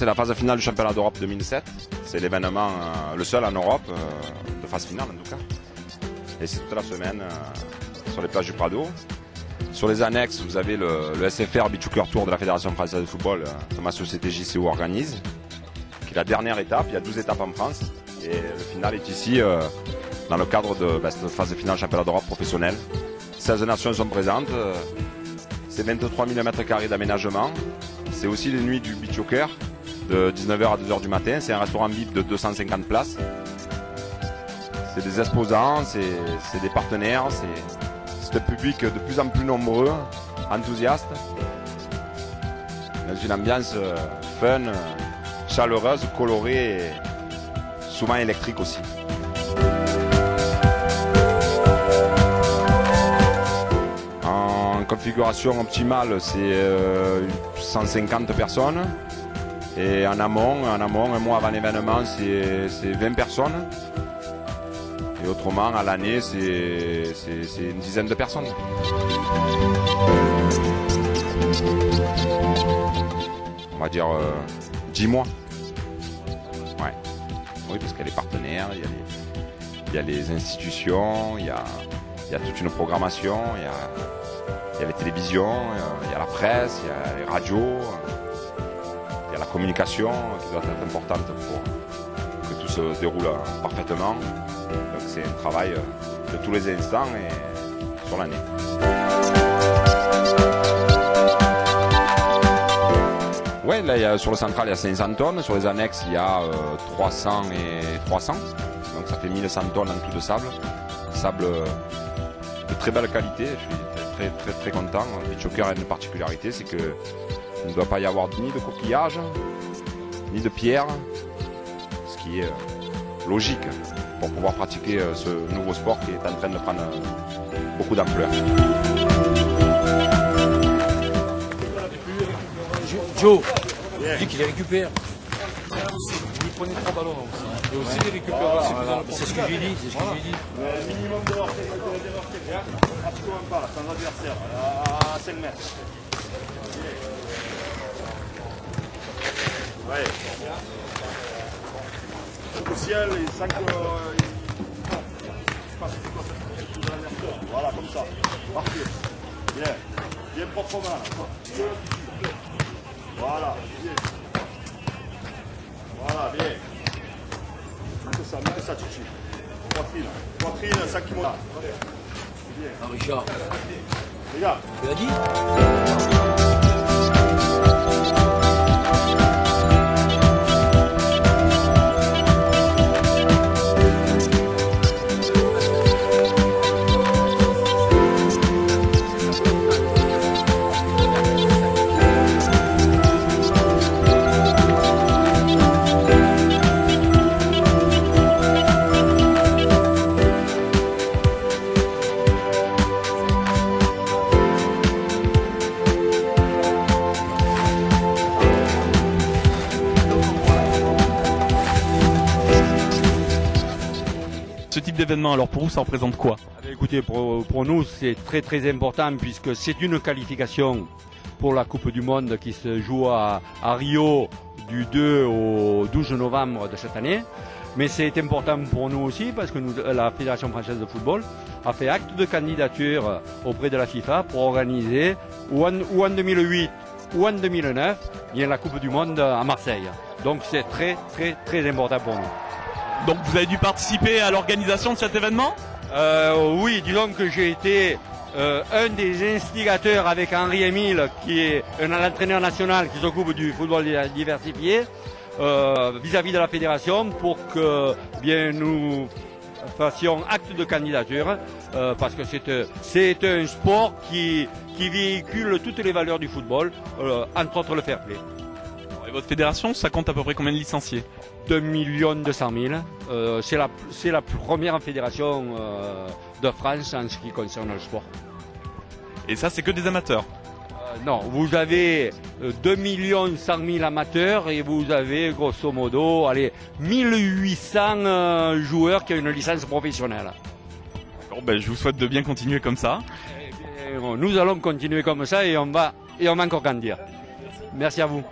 c'est la phase finale du championnat d'Europe 2007. C'est l'événement, le seul en Europe, de phase finale en tout cas. Et c'est toute la semaine sur les plages du Prado. Sur les annexes, vous avez le SFR Beach Soccer Tour de la Fédération Française de Football que ma société JCO organise, qui est la dernière étape. Il y a 12 étapes en France. Et le final est ici, dans le cadre de cette phase finale championnat d'Europe professionnel. 16 nations sont présentes. C'est 23 000 m² d'aménagement. C'est aussi les nuits du beach soccer de 19h à 2h du matin. C'est un restaurant VIP de 250 places. C'est des exposants, c'est des partenaires, c'est un public de plus en plus nombreux, enthousiaste. Dans une ambiance fun, chaleureuse, colorée et souvent électrique aussi. En configuration optimale, c'est 150 personnes. Et en amont, un mois avant l'événement, c'est 20 personnes. Et autrement, à l'année, c'est une dizaine de personnes. On va dire 10 mois. Ouais. Oui, parce qu'il y a les partenaires, il y a les institutions, il y a toute une programmation, il y a les télévisions, il y a la presse, il y a les radios, il y a la communication qui doit être importante pour que tout se déroule parfaitement. Donc c'est un travail de tous les instants et sur l'année. Ouais, là sur le central il y a 500 tonnes, sur les annexes il y a 300 et 300, donc ça fait 1100 tonnes en tout de sable. Sable de très belle qualité, je suis très content. Le beach soccer a une particularité, c'est qu'il ne doit pas y avoir ni de coquillages, ni de pierres, ce qui est logique pour pouvoir pratiquer ce nouveau sport qui est en train de prendre beaucoup d'ampleur. Joe, dis qu'il les récupère. Vous prenez 3 ballons aussi. Et aussi les récupérer. C'est ce que j'ai dit. Le minimum de l'orchestre, absolument pas, sans adversaire, à 5 mètres. Ouais. Au ciel, et sans que. Voilà, comme ça. Parfait. Bien. Bien proprement. Voilà. Bien. Voilà, bien. Mets ça, Chichi. Poitrine, 5 kg. Bien. Ah, Richard. Regarde. Tu l'as dit? Ce type d'événement, alors pour vous, ça représente quoi? Écoutez, pour nous, c'est très important puisque c'est une qualification pour la Coupe du Monde qui se joue à Rio du 2 au 12 novembre de cette année. Mais c'est important pour nous aussi parce que la Fédération Française de Football a fait acte de candidature auprès de la FIFA pour organiser ou en 2008 ou en 2009 bien la Coupe du Monde à Marseille. Donc c'est très important pour nous. Donc vous avez dû participer à l'organisation de cet événement? Oui, disons que j'ai été un des instigateurs avec Henri Émile, qui est l'entraîneur national qui s'occupe du football diversifié, vis-à-vis de la fédération pour que bien nous fassions acte de candidature, parce que c'est un sport qui véhicule toutes les valeurs du football, entre autres le fair play. Et votre fédération, ça compte à peu près combien de licenciés? 2 200 000. C'est la première fédération de France en ce qui concerne le sport. Et ça, c'est que des amateurs? Non, vous avez 2 100 000 amateurs et vous avez grosso modo 1800 joueurs qui ont une licence professionnelle. D'accord, ben, je vous souhaite de bien continuer comme ça. Nous allons continuer comme ça et on va encore grandir. Merci à vous.